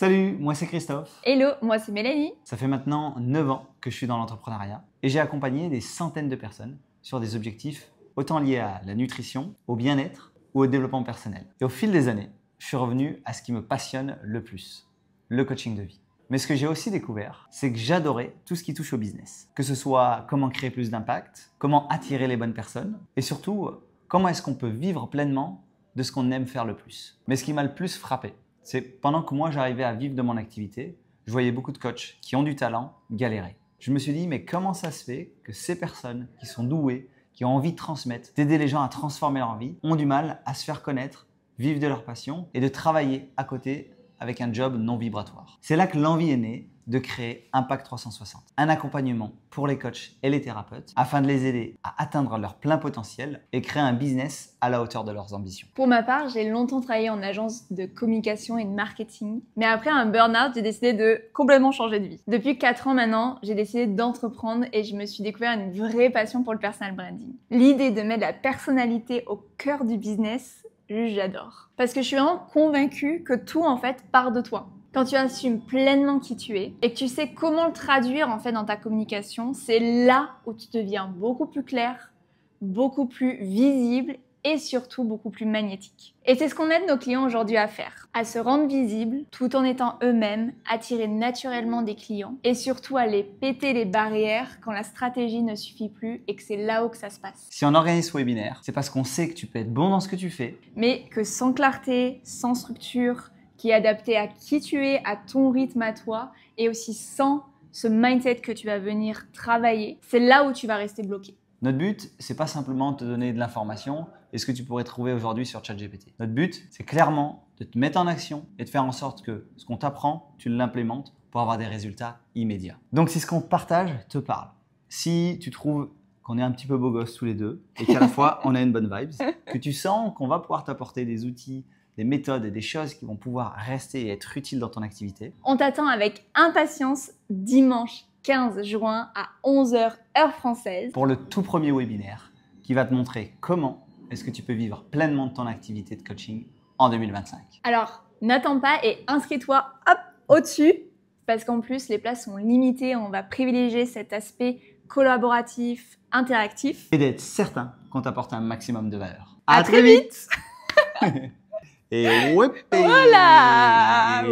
Salut, moi c'est Christophe. Hello, moi c'est Mélanie. Ça fait maintenant 9 ans que je suis dans l'entrepreneuriat et j'ai accompagné des centaines de personnes sur des objectifs autant liés à la nutrition, au bien-être ou au développement personnel. Et au fil des années, je suis revenu à ce qui me passionne le plus, le coaching de vie. Mais ce que j'ai aussi découvert, c'est que j'adorais tout ce qui touche au business. Que ce soit comment créer plus d'impact, comment attirer les bonnes personnes et surtout, comment est-ce qu'on peut vivre pleinement de ce qu'on aime faire le plus. Mais ce qui m'a le plus frappé, c'est pendant que moi j'arrivais à vivre de mon activité, je voyais beaucoup de coachs qui ont du talent galérer. Je me suis dit, mais comment ça se fait que ces personnes qui sont douées, qui ont envie de transmettre, d'aider les gens à transformer leur vie, ont du mal à se faire connaître, vivre de leur passion et de travailler à côté avec un job non vibratoire. C'est là que l'envie est née de créer Impact 360, un accompagnement pour les coachs et les thérapeutes afin de les aider à atteindre leur plein potentiel et créer un business à la hauteur de leurs ambitions. Pour ma part, j'ai longtemps travaillé en agence de communication et de marketing. Mais après un burn-out, j'ai décidé de complètement changer de vie. Depuis 4 ans maintenant, j'ai décidé d'entreprendre et je me suis découvert une vraie passion pour le personal branding. L'idée de mettre la personnalité au cœur du business, j'adore. Parce que je suis vraiment convaincue que tout en fait part de toi. Quand tu assumes pleinement qui tu es et que tu sais comment le traduire en fait dans ta communication, c'est là où tu deviens beaucoup plus clair, beaucoup plus visible et surtout beaucoup plus magnétique. Et c'est ce qu'on aide nos clients aujourd'hui à faire, à se rendre visibles tout en étant eux-mêmes, attirer naturellement des clients et surtout à les péter les barrières quand la stratégie ne suffit plus et que c'est là-haut que ça se passe. Si on organise ce webinaire, c'est parce qu'on sait que tu peux être bon dans ce que tu fais, mais que sans clarté, sans structure, qui est adapté à qui tu es, à ton rythme à toi, et aussi sans ce mindset que tu vas venir travailler, c'est là où tu vas rester bloqué. Notre but, c'est pas simplement de te donner de l'information et ce que tu pourrais trouver aujourd'hui sur ChatGPT. Notre but, c'est clairement de te mettre en action et de faire en sorte que ce qu'on t'apprend, tu l'implémentes pour avoir des résultats immédiats. Donc si ce qu'on partage te parle, si tu trouves qu'on est un petit peu beau gosse tous les deux et qu'à la fois on a une bonne vibe, que tu sens qu'on va pouvoir t'apporter des outils, des méthodes et des choses qui vont pouvoir rester et être utiles dans ton activité. On t'attend avec impatience dimanche 15 juin à 11h heure française pour le tout premier webinaire qui va te montrer comment est-ce que tu peux vivre pleinement de ton activité de coaching en 2025. Alors, n'attends pas et inscris-toi hop au-dessus parce qu'en plus, les places sont limitées. On va privilégier cet aspect collaboratif, interactif. Et d'être certain qu'on t'apporte un maximum de valeur. À très vite. Et ouais. Voilà.